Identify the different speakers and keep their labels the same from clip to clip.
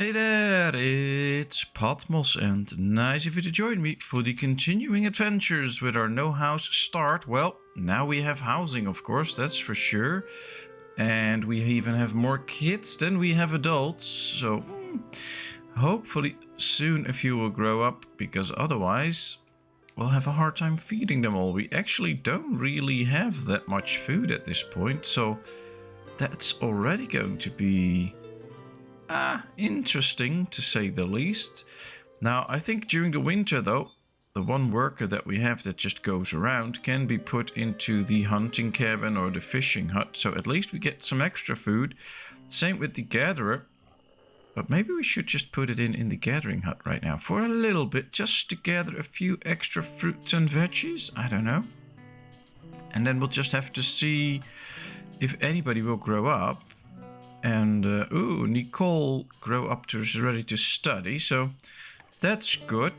Speaker 1: Hey there, it's Patmos and nice of you to join me for the continuing adventures with our no house start. Well, now we have housing, of course, that's for sure. And we even have more kids than we have adults, so hopefully soon a few will grow up, because otherwise we'll have a hard time feeding them all. We actually don't really have that much food at this point, so that's already going to be interesting to say the least. Now, I think during the winter, though, the one worker that we have that just goes around can be put into the hunting cabin or the fishing hut, so at least we get some extra food. Same with the gatherer, but maybe we should just put it in the gathering hut right now for a little bit, just to gather a few extra fruits and veggies. I don't know. And then we'll just have to see if anybody will grow up. And, Nicole grow up to is ready to study, so that's good.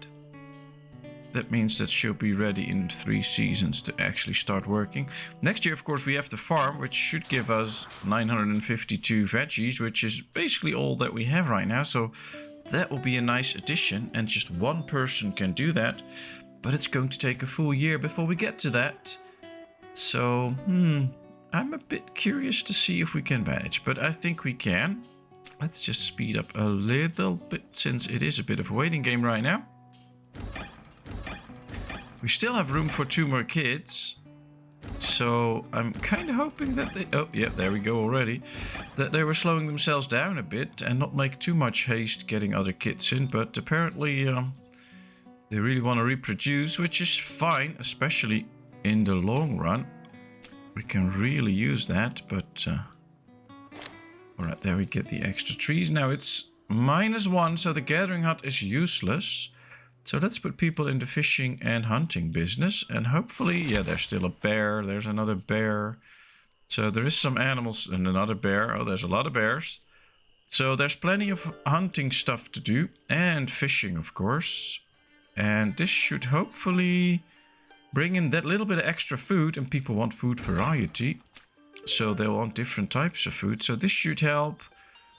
Speaker 1: That means that she'll be ready in 3 seasons to actually start working. Next year, of course, we have the farm, which should give us 952 veggies, which is basically all that we have right now. So that will be a nice addition, and just one person can do that. But it's going to take a full year before we get to that. So, I'm a bit curious to see if we can manage, but I think we can. Let's just speed up a little bit, since it is a bit of a waiting game right now. We still have room for 2 more kids, so I'm kind of hoping that they... Oh, yeah, there we go already. That they were slowing themselves down a bit and not make too much haste getting other kids in, but apparently they really want to reproduce, which is fine, especially in the long run. We can really use that, but... Alright, there we get the extra trees. Now it's -1, so the gathering hut is useless. So let's put people in the fishing and hunting business. And hopefully... Yeah, there's still a bear. There's another bear. So there is some animals and another bear. Oh, there's a lot of bears. So there's plenty of hunting stuff to do. And fishing, of course. And this should hopefully... bring in that little bit of extra food, and people want food variety, so they'll want different types of food. So this should help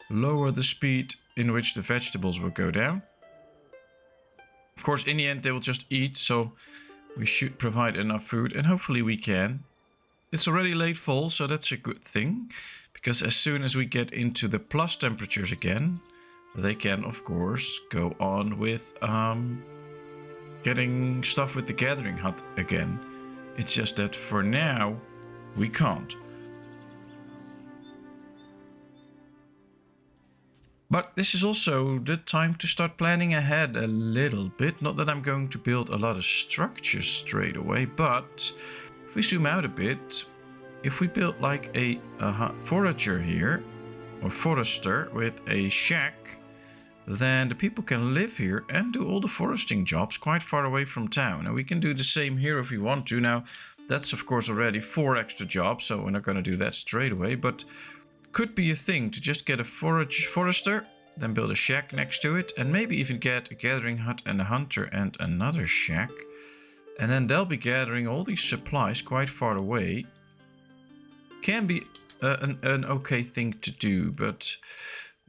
Speaker 1: lower the speed in which the vegetables will go down. Of course, in the end, they will just eat, so we should provide enough food, and hopefully we can. It's already late fall, so that's a good thing, because as soon as we get into the plus temperatures again, they can, of course, go on with... getting stuff with the gathering hut again. It's just that for now, we can't. But this is also the time to start planning ahead a little bit. Not that I'm going to build a lot of structures straight away, but if we zoom out a bit, if we build like a forager here, or forester with a shack, then the people can live here and do all the foresting jobs quite far away from town. And we can do the same here if we want to. Now, that's of course already 4 extra jobs, so we're not going to do that straight away. But could be a thing to just get a forester, then build a shack next to it, and maybe even get a gathering hut and a hunter and another shack. And then they'll be gathering all these supplies quite far away. Can be an okay thing to do, but...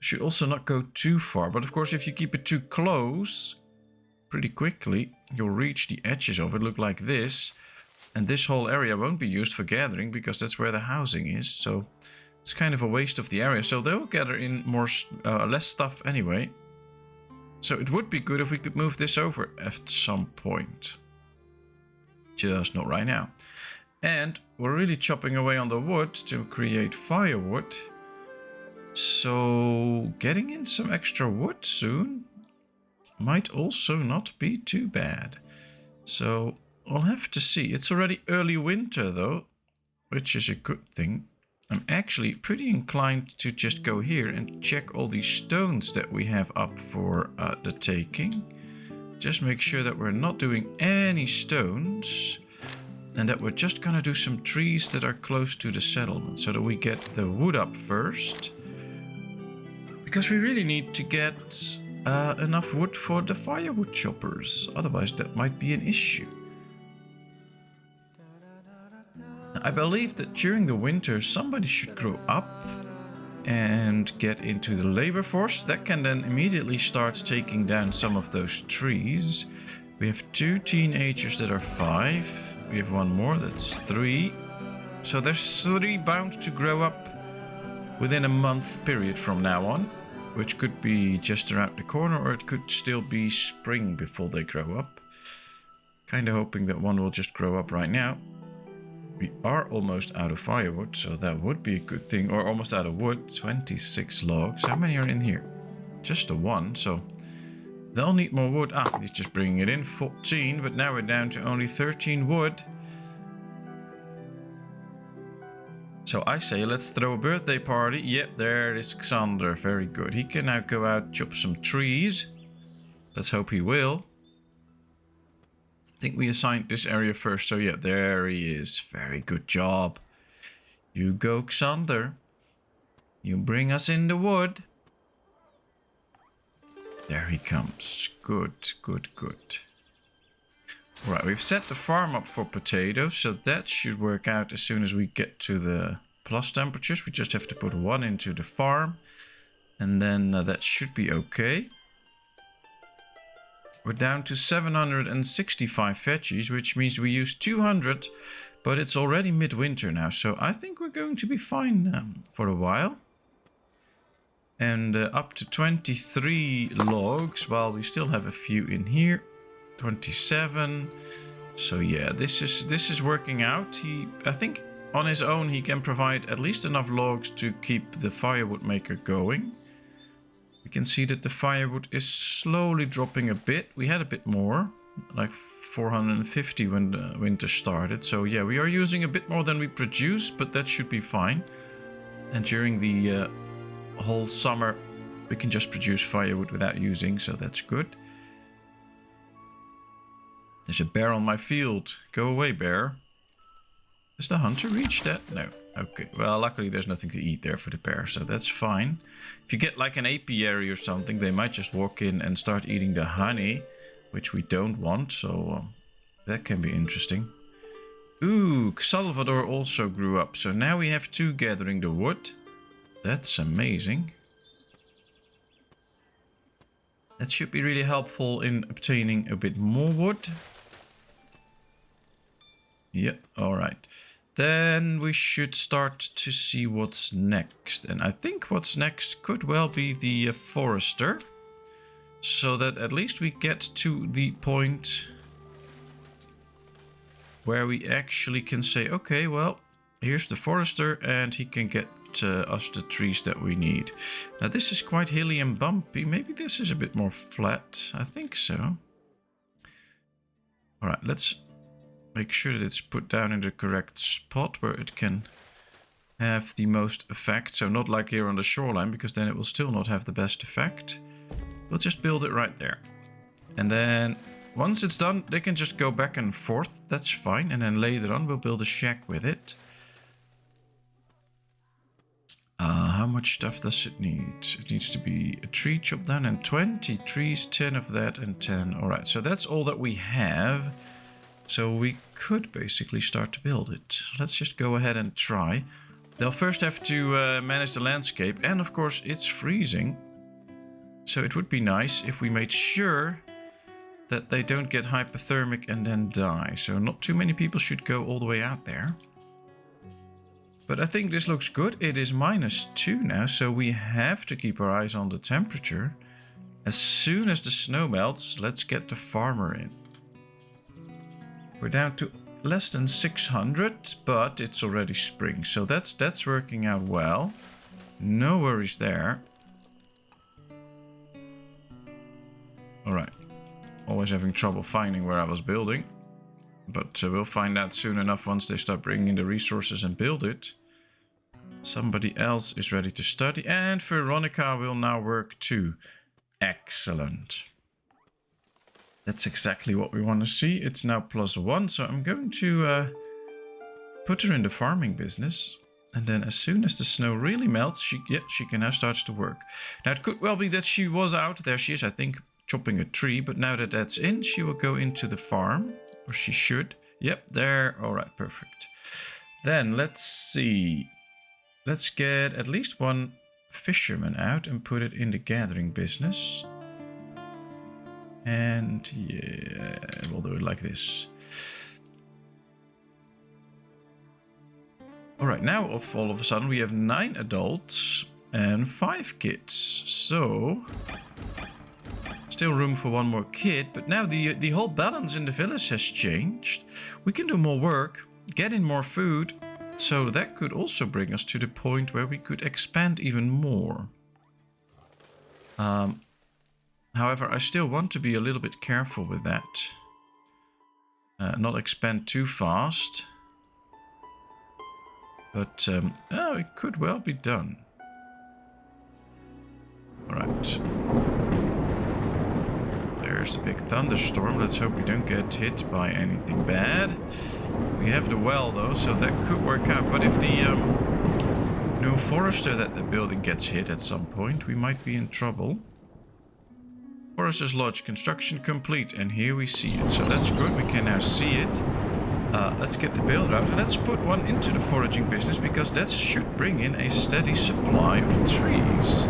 Speaker 1: should also not go too far. But of course, if you keep it too close, pretty quickly, you'll reach the edges of it, look like this. And this whole area won't be used for gathering, because that's where the housing is. So it's kind of a waste of the area. So they'll gather in less stuff anyway. So it would be good if we could move this over at some point. Just not right now. And we're really chopping away on the wood to create firewood. So getting in some extra wood soon might also not be too bad. So we'll have to see. It's already early winter though, which is a good thing. I'm actually pretty inclined to just go here and check all these stones that we have up for the taking. Just make sure that we're not doing any stones, and that we're just gonna do some trees that are close to the settlement, so that we get the wood up first. Because we really need to get enough wood for the firewood choppers. Otherwise, that might be an issue. I believe that during the winter, somebody should grow up and get into the labor force. That can then immediately start taking down some of those trees. We have 2 teenagers that are 5. We have 1 more, that's 3. So there's 3 bound to grow up within a month period from now on, which could be just around the corner, or it could still be spring before they grow up. Kind of hoping that 1 will just grow up right now. We are almost out of firewood, so that would be a good thing. Or almost out of wood. 26 logs. How many are in here? Just the 1, so they'll need more wood. Ah, he's just bringing it in. 14, but now we're down to only 13 wood. So I say let's throw a birthday party. Yep, there is Xander. Very good. He can now go out, chop some trees. Let's hope he will. I think we assigned this area first. So yeah, there he is. Very good job. You go, Xander. You bring us in the wood. There he comes. Good, good, good. Right, we've set the farm up for potatoes, so that should work out as soon as we get to the plus temperatures. We just have to put 1 into the farm, and then that should be okay. We're down to 765 veggies, which means we use 200, but it's already midwinter now, so I think we're going to be fine for a while. And up to 23 logs, while we still have a few in here. 27. So yeah, this is working out. I think on his own he can provide at least enough logs to keep the firewood maker going. We can see that the firewood is slowly dropping a bit. We had a bit more, like 450 when the winter started. So yeah, we are using a bit more than we produce, but that should be fine. And during the whole summer we can just produce firewood without using, so that's good. There's a bear on my field. Go away, bear. Has the hunter reached that? No. Okay. Well, luckily there's nothing to eat there for the bear, so that's fine. If you get like an apiary or something, they might just walk in and start eating the honey, which we don't want, so that can be interesting. Ooh, Salvador also grew up, so now we have 2 gathering the wood. That's amazing. That should be really helpful in obtaining a bit more wood. Yep, alright. Then we should start to see what's next. And I think what's next could well be the forester. So that at least we get to the point where we actually can say, okay, well, here's the forester and he can get us the trees that we need. Now this is quite hilly and bumpy. Maybe this is a bit more flat. I think so. Alright, let's make sure that it's put down in the correct spot where it can have the most effect. So not like here on the shoreline, because then it will still not have the best effect. We'll just build it right there. And then once it's done, they can just go back and forth. That's fine. And then later on, we'll build a shack with it. How much stuff does it need? It needs to be a tree chopped down and 20 trees, 10 of that and 10. Alright, so that's all that we have. So we could basically start to build it. Let's just go ahead and try. They'll first have to manage the landscape. And of course, it's freezing. So it would be nice if we made sure that they don't get hypothermic and then die. So not too many people should go all the way out there. But I think this looks good. It is -2 now, so we have to keep our eyes on the temperature. As soon as the snow melts, let's get the farmer in. We're down to less than 600, but it's already spring, so that's working out well. No worries there. Alright. Always having trouble finding where I was building. But we'll find out soon enough once they start bringing in the resources and build it. Somebody else is ready to study. And Veronica will now work too. Excellent. That's exactly what we want to see. It's now +1. So I'm going to put her in the farming business. And then as soon as the snow really melts, she can now start to work. Now it could well be that she was out. There she is, I think, chopping a tree. But now that that's in, she will go into the farm. Or she should. Yep, there. Alright, perfect. Then, let's see. Let's get at least 1 fishermen out and put it in the gathering business. And yeah, we'll do it like this. Alright, now all of a sudden we have 9 adults and 5 kids. So, still room for 1 more kid, but now the whole balance in the village has changed. We can do more work, get in more food, so that could also bring us to the point where we could expand even more. However, I still want to be a little bit careful with that. Not expand too fast. But oh, it could well be done. Alright. There's the big thunderstorm. Let's hope we don't get hit by anything bad. We have the well though, so that could work out. But if the new forester that the building gets hit at some point, we might be in trouble. Forester's Lodge, construction complete, and here we see it. So that's good, we can now see it. Let's get the builder out and let's put 1 into the foraging business, because that should bring in a steady supply of trees.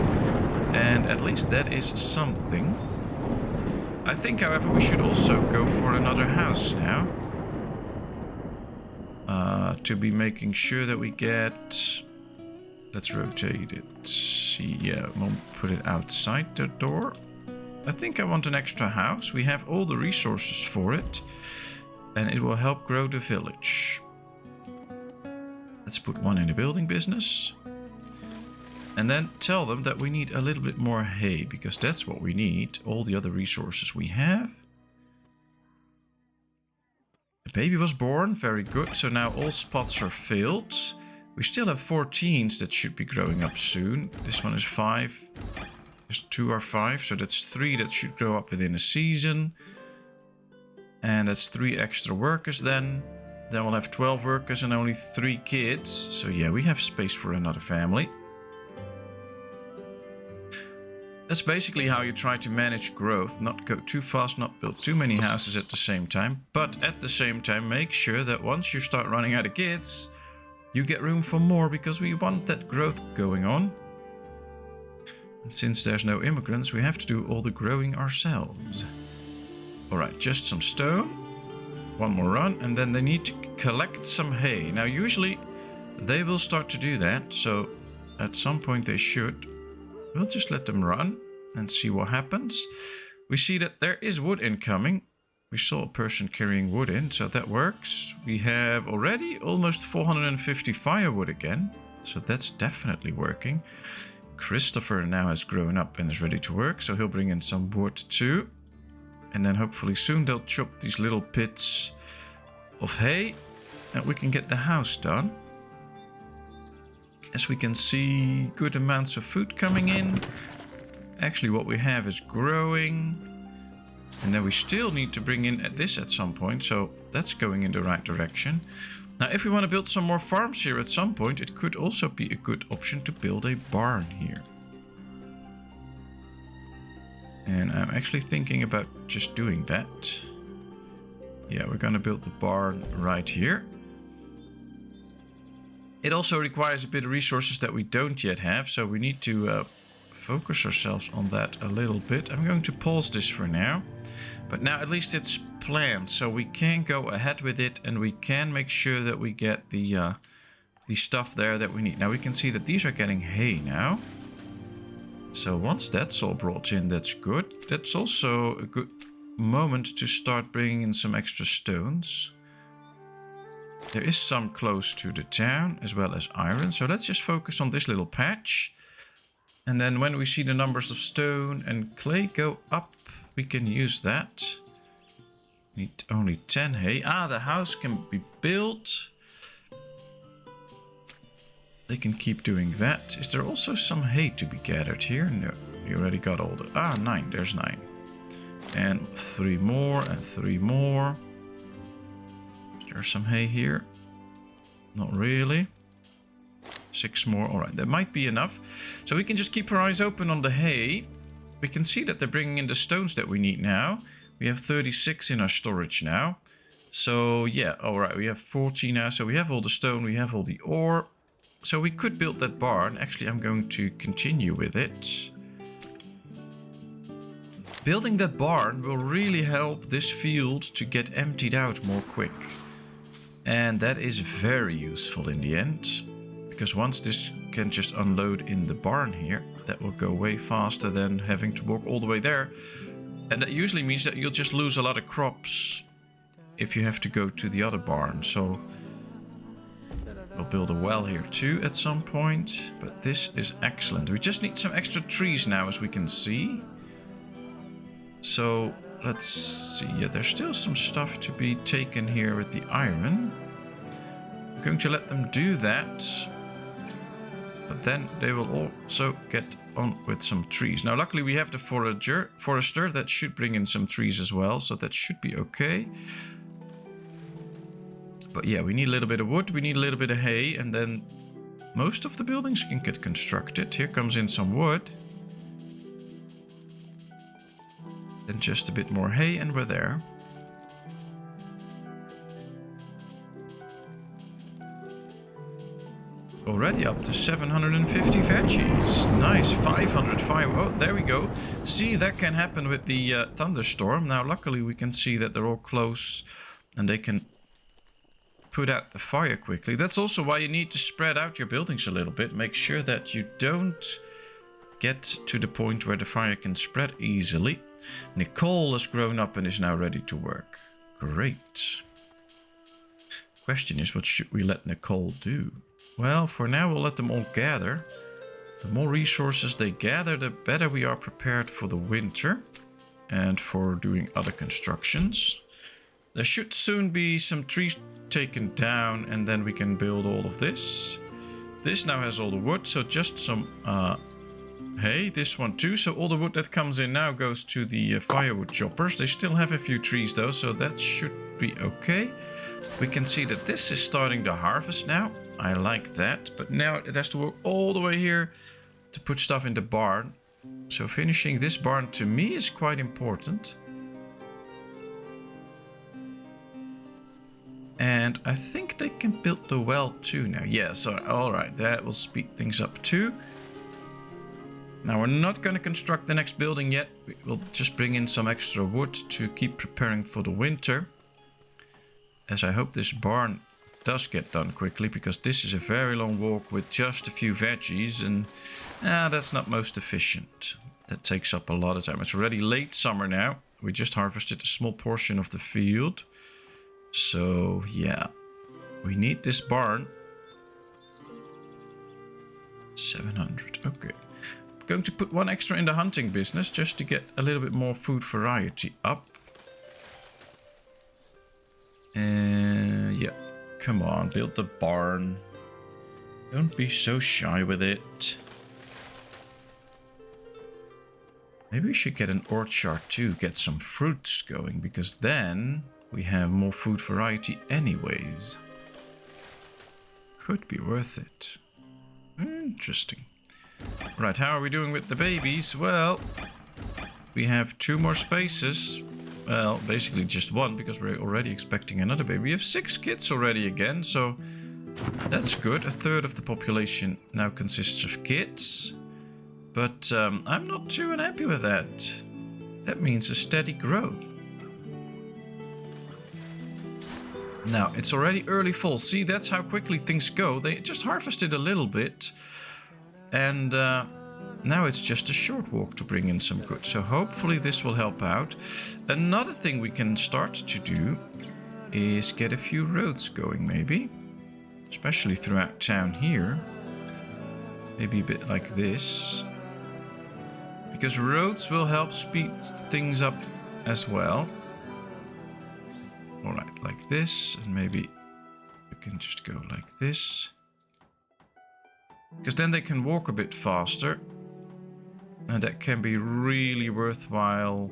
Speaker 1: And at least that is something. I think, however, we should also go for another house now. To be making sure that we get... Let's rotate it. See, yeah, we'll put it outside the door. I think I want an extra house. We have all the resources for it. And it will help grow the village. Let's put 1 in the building business. And then tell them that we need a little bit more hay, because that's what we need. All the other resources we have. The baby was born, very good. So now all spots are filled. We still have 14s that should be growing up soon. This one is 5. There's 2 are 5, so that's 3 that should grow up within a season. And that's 3 extra workers then. Then we'll have 12 workers and only 3 kids. So yeah, we have space for another family. That's basically how you try to manage growth. Not go too fast, not build too many houses at the same time. But at the same time, make sure that once you start running out of kids, you get room for more, because we want that growth going on. And since there's no immigrants, we have to do all the growing ourselves. Alright, just some stone. 1 more run, and then they need to collect some hay. Now, usually they will start to do that, so at some point they should. We'll just let them run and see what happens. We see that there is wood incoming. We saw a person carrying wood in, so that works. We have already almost 450 firewood again, so that's definitely working. Christopher now has grown up and is ready to work, so he'll bring in some wood too. And then hopefully soon they'll chop these little pits of hay and we can get the house done. As we can see, good amounts of food coming in. Actually, what we have is growing. And then we still need to bring in this at some point, so that's going in the right direction. Now, if we want to build some more farms here at some point, it could also be a good option to build a barn here. And I'm actually thinking about just doing that. Yeah, we're going to build the barn right here. It also requires a bit of resources that we don't yet have, so we need to focus ourselves on that a little bit. I'm going to pause this for now. But now at least it's planned, so we can go ahead with it and we can make sure that we get the stuff there that we need. Now we can see that these are getting hay now. So once that's all brought in, that's good. That's also a good moment to start bringing in some extra stones. There is some close to the town as well as iron. So let's just focus on this little patch. And then when we see the numbers of stone and clay go up, we can use that. Need only 10 hay. Ah, the house can be built. They can keep doing that. Is there also some hay to be gathered here? No, you already got all the... Ah, 9. There's 9. And 3 more and 3 more. Is there some hay here? Not really. 6 more. Alright, that might be enough. So we can just keep our eyes open on the hay. We can see that they're bringing in the stones that we need now. We have 36 in our storage now. So yeah, alright, we have 40 now. So we have all the stone, we have all the ore. So we could build that barn. Actually, I'm going to continue with it. Building that barn will really help this field to get emptied out more quick. And that is very useful in the end. Because once this can just unload in the barn here, that will go way faster than having to walk all the way there. And that usually means that you'll just lose a lot of crops if you have to go to the other barn. So we'll build a well here too at some point. But this is excellent. We just need some extra trees now, as we can see. So let's see. Yeah, there's still some stuff to be taken here with the iron. I'm going to let them do that. But then they will also get on with some trees. Now, luckily we have the forester that should bring in some trees as well. So that should be okay. But yeah, we need a little bit of wood. We need a little bit of hay. And then most of the buildings can get constructed. Here comes in some wood. Then just a bit more hay and we're there. Already up to 750 veggies. Nice, 500 firewood. Oh, there we go. See, that can happen with the thunderstorm. Now, luckily we can see that they're all close and they can put out the fire quickly. That's also why you need to spread out your buildings a little bit. Make sure that you don't get to the point where the fire can spread easily. Nicole has grown up and is now ready to work. Great. Question is, what should we let Nicole do? Well, for now we'll let them all gather. The more resources they gather, the better we are prepared for the winter and for doing other constructions. There should soon be some trees taken down and then we can build all of this. This now has all the wood, so just some hay. This one too. So all the wood that comes in now goes to the firewood choppers. They still have a few trees though, so that should be okay. We can see that this is starting to harvest now. I like that, but now it has to work all the way here to put stuff in the barn. So finishing this barn to me is quite important. And I think they can build the well too now. Yeah, so alright, that will speed things up too. Now we're not going to construct the next building yet. We'll just bring in some extra wood to keep preparing for the winter. As I hope this barn does get done quickly, because this is a very long walk with just a few veggies and that's not most efficient. That takes up a lot of time. It's already late summer now. We just harvested a small portion of the field. So yeah, we need this barn. 700, okay. I'm going to put one extra in the hunting business just to get a little bit more food variety up. Yeah, come on, build the barn. Don't be so shy with it. Maybe we should get an orchard too, get some fruits going, because then we have more food variety anyways. Could be worth it. Interesting. Right, how are we doing with the babies? Well, we have 2 more spaces. Well, basically just 1, because we're already expecting another baby. We have 6 kids already again, so that's good. A third of the population now consists of kids. But I'm not too unhappy with that. That means a steady growth. Now, it's already early fall. See, that's how quickly things go. They just harvested a little bit. And now it's just a short walk to bring in some goods. So hopefully this will help out. Another thing we can start to do is get a few roads going, maybe. Especially throughout town here. Maybe a bit like this. Because roads will help speed things up as well. Alright, like this. And maybe we can just go like this. Because then they can walk a bit faster. And that can be really worthwhile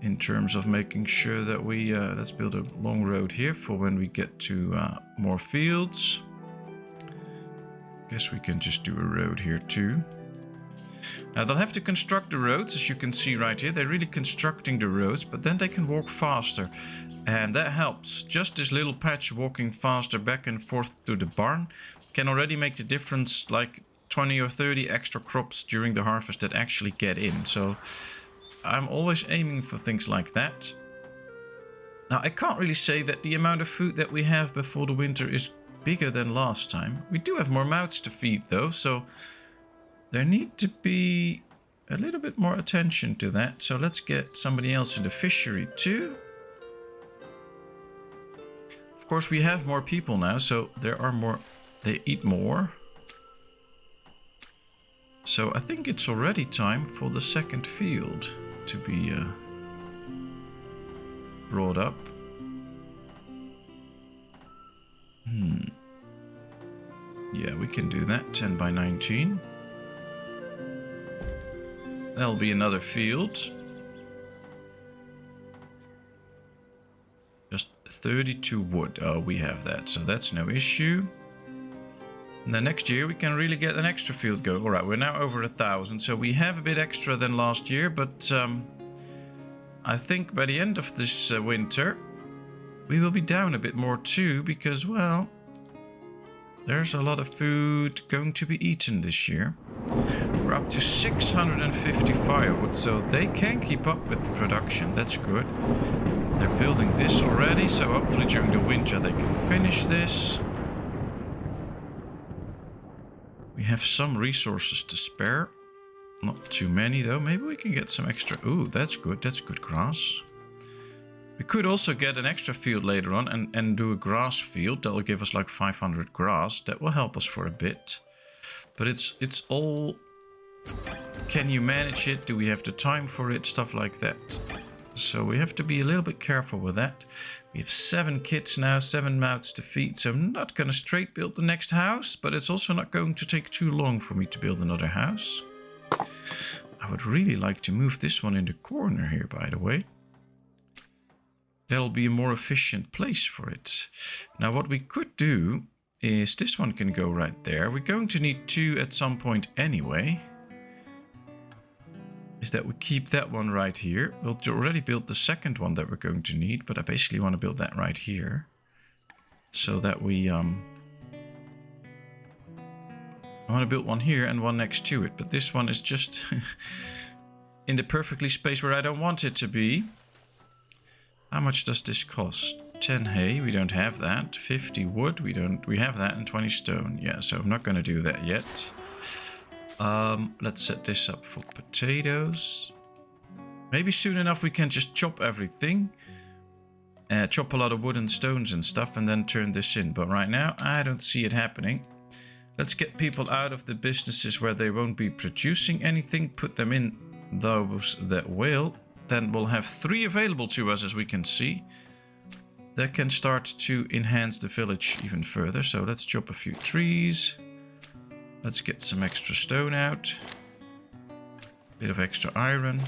Speaker 1: in terms of making sure that we... let's build a long road here for when we get to more fields. Guess we can just do a road here too. Now they'll have to construct the roads, as you can see right here. They're really constructing the roads, but then they can walk faster. And that helps. Just this little patch walking faster back and forth to the barn can already make the difference, like 20 or 30 extra crops during the harvest that actually get in. So I'm always aiming for things like that. Now I can't really say that the amount of food that we have before the winter is bigger than last time. We do have more mouths to feed though, so there need to be a little bit more attention to that. So let's get somebody else in the fishery too. Of course we have more people now, so there are more, they eat more. So I think it's already time for the second field to be brought up. Yeah, we can do that. 10 by 19. That'll be another field. Just 32 wood. Oh, we have that, so that's no issue. And then next year we can really get an extra field going. Alright, we're now over 1,000, so we have a bit extra than last year, but I think by the end of this winter we will be down a bit more too, because, well, there's a lot of food going to be eaten this year. We're up to 650 firewood, so they can keep up with the production. That's good. They're building this already, so hopefully during the winter they can finish this. We have some resources to spare. Not too many though. Maybe we can get some extra. Ooh, that's good. That's good grass. We could also get an extra field later on and do a grass field. That'll give us like 500 grass. That will help us for a bit. But it's all... Can you manage it? Do we have the time for it? Stuff like that. So we have to be a little bit careful with that. We have 7 kids now, 7 mouths to feed. So I'm not going to straight build the next house. But it's also not going to take too long for me to build another house. I would really like to move this one in the corner here, by the way. That'll be a more efficient place for it. Now what we could do is this one can go right there. We're going to need 2 at some point anyway. Is that we keep that one right here. We'll already build the second one that we're going to need, but I basically want to build that right here. So that we... I want to build one here and one next to it, but this one is just in the perfectly space where I don't want it to be. How much does this cost? 10 hay, we don't have that. 50 wood, we have that, and 20 stone. Yeah, so I'm not going to do that yet. Let's set this up for potatoes. Maybe soon enough we can just chop everything. Chop a lot of wood and stones and stuff and then turn this in. But right now I don't see it happening. Let's get people out of the businesses where they won't be producing anything. Put them in those that will. Then we'll have 3 available to us, as we can see. That can start to enhance the village even further. So let's chop a few trees. Let's get some extra stone out. Bit of extra iron.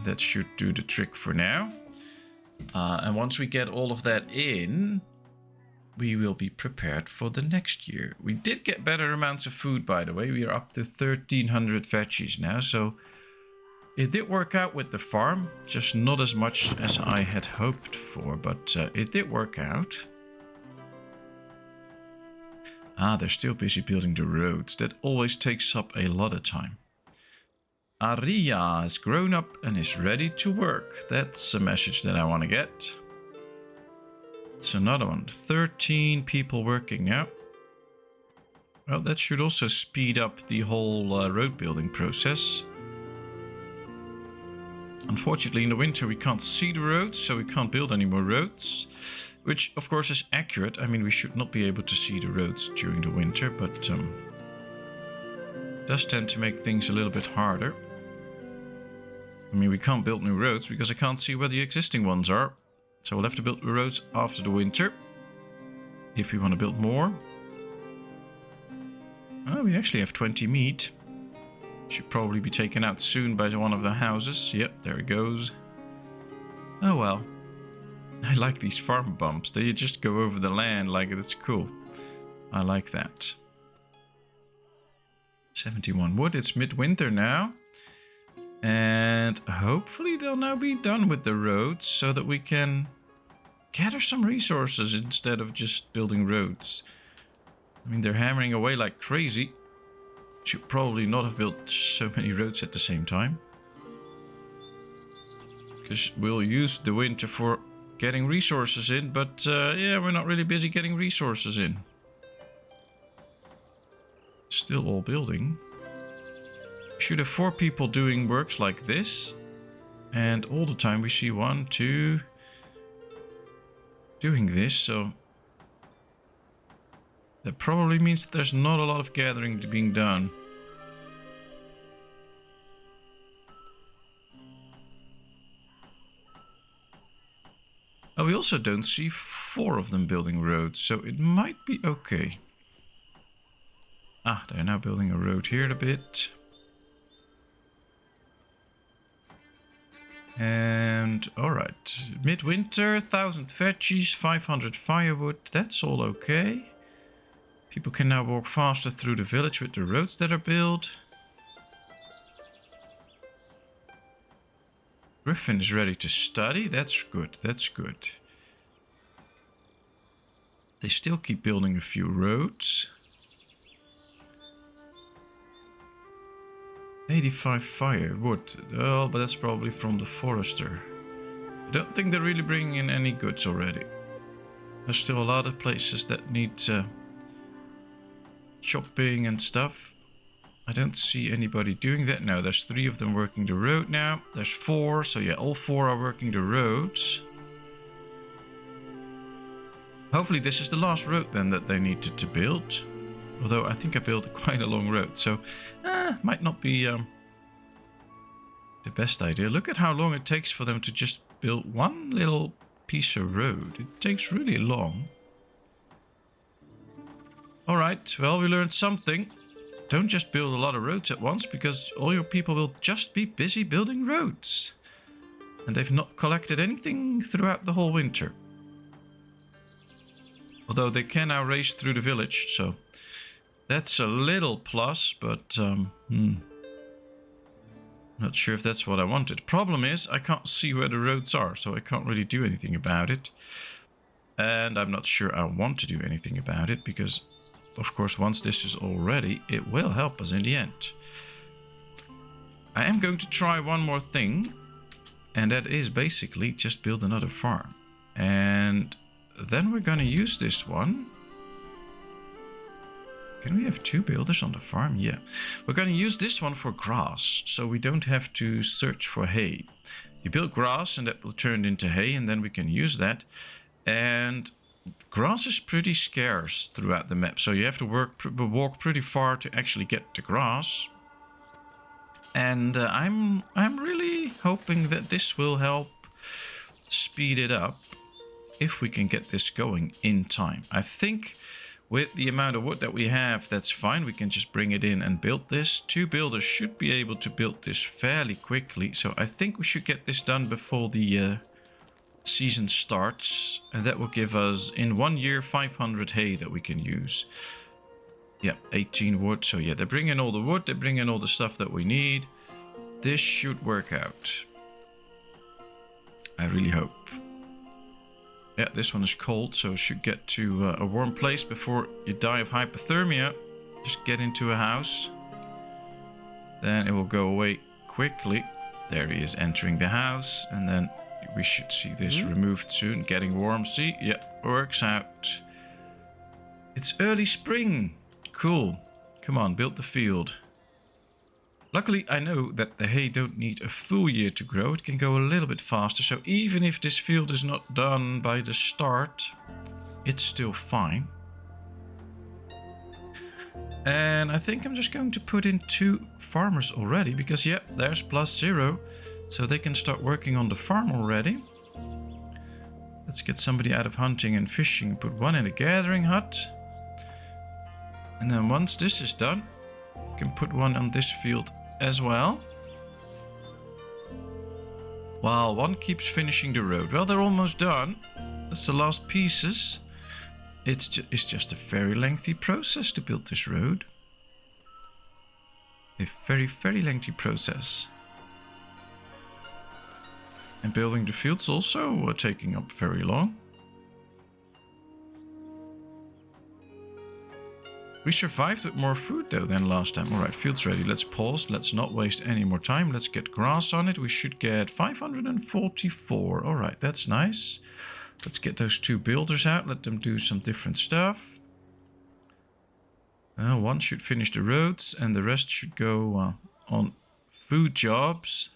Speaker 1: That should do the trick for now. And once we get all of that in, we will be prepared for the next year. We did get better amounts of food, by the way. We are up to 1,300 veggies now. So it did work out with the farm. Just not as much as I had hoped for. But it did work out. Ah, they're still busy building the roads. That always takes up a lot of time. Aria has grown up and is ready to work. That's a message that I want to get. It's another one. 13 people working now. Well, that should also speed up the whole road building process. Unfortunately, in the winter we can't see the roads, so we can't build any more roads. Which, of course, is accurate. I mean, we should not be able to see the roads during the winter, but does tend to make things a little bit harder. I mean, we can't build new roads because I can't see where the existing ones are. So we'll have to build the roads after the winter. If we want to build more. Oh, we actually have 20 meat. Should probably be taken out soon by one of the houses. Yep, there it goes. Oh well. I like these farm bumps. They just go over the land like it's cool. I like that. 71 wood. It's midwinter now. And hopefully they'll now be done with the roads so that we can gather some resources instead of just building roads. I mean, they're hammering away like crazy. Should probably not have built so many roads at the same time. Because we'll use the winter for getting resources in, but yeah, we're not really busy getting resources in. Still all building. Should have 4 people doing works like this. And all the time we see 1, 2 doing this, so that probably means that there's not a lot of gathering being done. Oh, we also don't see 4 of them building roads, so it might be okay. Ah, they're now building a road here a bit. And alright, midwinter, 1000 veggies, 500 firewood, that's all okay. People can now walk faster through the village with the roads that are built. Griffin is ready to study, that's good, that's good. They still keep building a few roads. 85 firewood. Oh, but that's probably from the forester. I don't think they're really bringing in any goods already. There's still a lot of places that need shopping and stuff. I don't see anybody doing that now. There's 3 of them working the road now. There's 4, so yeah, all 4 are working the roads. Hopefully this is the last road then that they needed to build. Although I think I built quite a long road, so might not be the best idea. Look at how long it takes for them to just build one little piece of road. It takes really long. Alright, well, we learned something. Don't just build a lot of roads at once, because all your people will just be busy building roads. And they've not collected anything throughout the whole winter. Although they can now race through the village, so that's a little plus, but not sure if that's what I wanted. Problem is, I can't see where the roads are, so I can't really do anything about it. And I'm not sure I want to do anything about it, because, of course, once this is all ready, it will help us in the end. I am going to try one more thing, and that is basically just build another farm. And then we're going to use this one. Can we have 2 builders on the farm? Yeah. We're going to use this one for grass, so we don't have to search for hay. You build grass and that will turn into hay, and then we can use that. And grass is pretty scarce throughout the map, so you have to walk pretty far to actually get the grass. And I'm really hoping that this will help speed it up if we can get this going in time. I think with the amount of wood that we have, that's fine. We can just bring it in and build this. 2 builders should be able to build this fairly quickly. So I think we should get this done before the season starts. And that will give us, in 1 year, 500 hay that we can use. Yeah, 18 wood. So yeah, they bring in all the wood. They bring in all the stuff that we need. This should work out. I really hope. Yeah, this one is cold, so should get to a warm place before you die of hypothermia. Just get into a house. Then it will go away quickly. There he is entering the house. And then we should see this removed soon. Getting warm, see? Yeah, works out. It's early spring. Cool. Come on, build the field. Luckily, I know that the hay don't need a full year to grow. It can go a little bit faster. So even if this field is not done by the start, it's still fine. And I think I'm just going to put in 2 farmers already. Because, yeah, there's +0. So they can start working on the farm already. Let's get somebody out of hunting and fishing. Put 1 in a gathering hut. And then once this is done, we can put 1 on this field as well. While 1 keeps finishing the road. Well, they're almost done. That's the last pieces. It's just a very lengthy process to build this road. a very, very lengthy process. And building the fields also taking up very long. We survived with more food though than last time. Alright, field's ready. Let's pause. Let's not waste any more time. Let's get grass on it. We should get 544. Alright, that's nice. Let's get those 2 builders out. Let them do some different stuff. One should finish the roads and the rest should go on food jobs.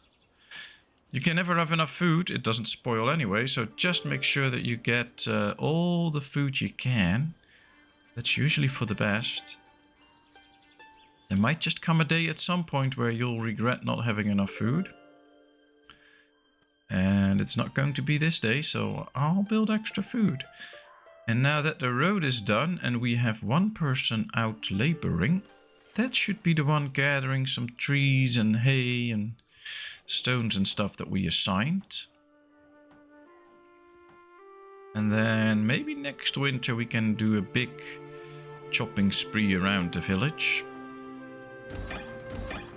Speaker 1: You can never have enough food. It doesn't spoil anyway. So just make sure that you get all the food you can. That's usually for the best. There might just come a day at some point where you'll regret not having enough food. And it's not going to be this day, so I'll build extra food. And now that the road is done and we have 1 person out laboring, that should be the one gathering some trees and hay and stones and stuff that we assigned. And then maybe next winter we can do a big chopping spree around the village.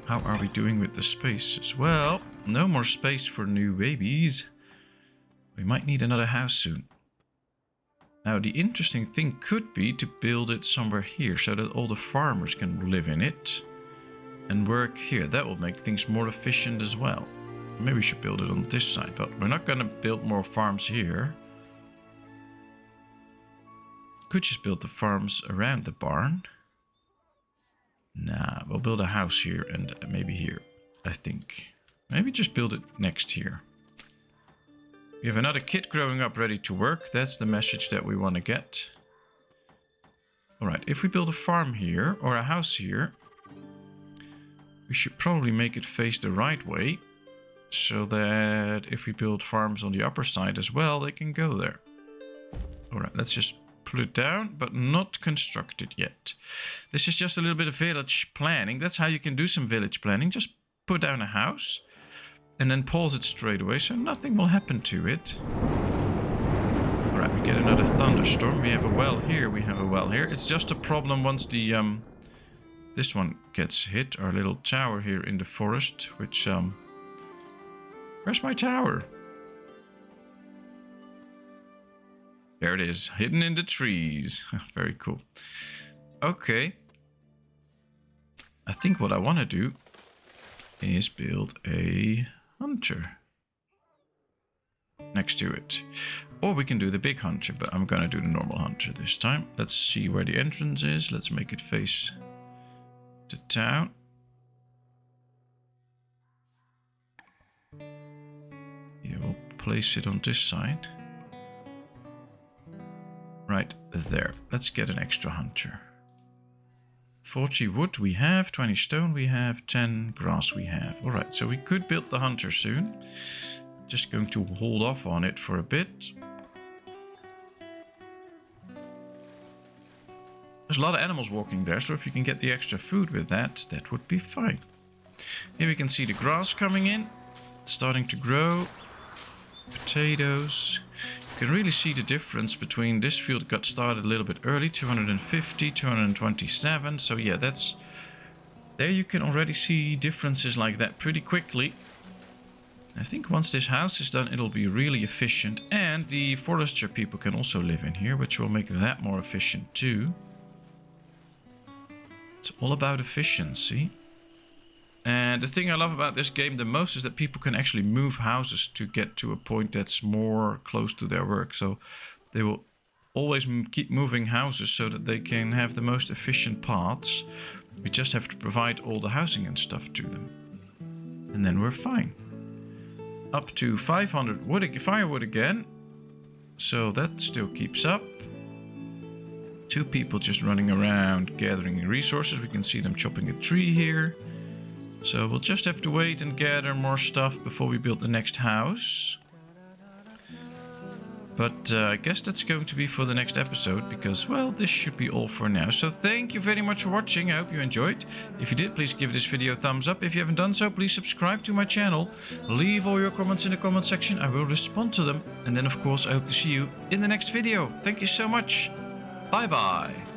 Speaker 1: How are we doing with the spaces? Well, no more space for new babies. We might need another house soon. Now the interesting thing could be to build it somewhere here so that all the farmers can live in it and work here. That will make things more efficient as well. Maybe we should build it on this side, but we're not going to build more farms here. Could just build the farms around the barn. Nah, we'll build a house here and maybe here, I think. Maybe just build it next here. We have another kid growing up ready to work. That's the message that we want to get. Alright, if we build a farm here or a house here, we should probably make it face the right way. So that if we build farms on the upper side as well, they can go there. Alright, let's just put it down, but not constructed yet. This is just a little bit of village planning. That's how you can do some village planning. Just put down a house and then pause it straight away so nothing will happen to it. Alright, we get another thunderstorm. We have a well here, we have a well here. It's just a problem once the this one gets hit, our little tower here in the forest, which where's my tower? There it is, hidden in the trees. Very cool. Okay. I think what I want to do is build a hunter next to it. Or we can do the big hunter, but I'm going to do the normal hunter this time. Let's see where the entrance is. Let's make it face the town. Yeah, we'll place it on this side. Right there. Let's get an extra hunter. 40 wood we have, 20 stone we have, 10 grass we have. Alright, so we could build the hunter soon. Just going to hold off on it for a bit. There's a lot of animals walking there, so if you can get the extra food with that, that would be fine. Here we can see the grass coming in. It's starting to grow. Potatoes. You can really see the difference between this field got started a little bit early, 250, 227. So yeah, that's there you can already see differences like that pretty quickly. I think once this house is done, it'll be really efficient, and the forager people can also live in here, which will make that more efficient too. It's all about efficiency. And the thing I love about this game the most is that people can actually move houses to get to a point that's more close to their work. So they will always keep moving houses so that they can have the most efficient paths. We just have to provide all the housing and stuff to them. And then we're fine. Up to 500 firewood again. So that still keeps up. 2 people just running around gathering resources. We can see them chopping a tree here. So we'll just have to wait and gather more stuff before we build the next house. But I guess that's going to be for the next episode because, well, this should be all for now. So thank you very much for watching. I hope you enjoyed. If you did, please give this video a thumbs up. If you haven't done so, please subscribe to my channel. Leave all your comments in the comment section. I will respond to them. And then, of course, I hope to see you in the next video. Thank you so much. Bye-bye.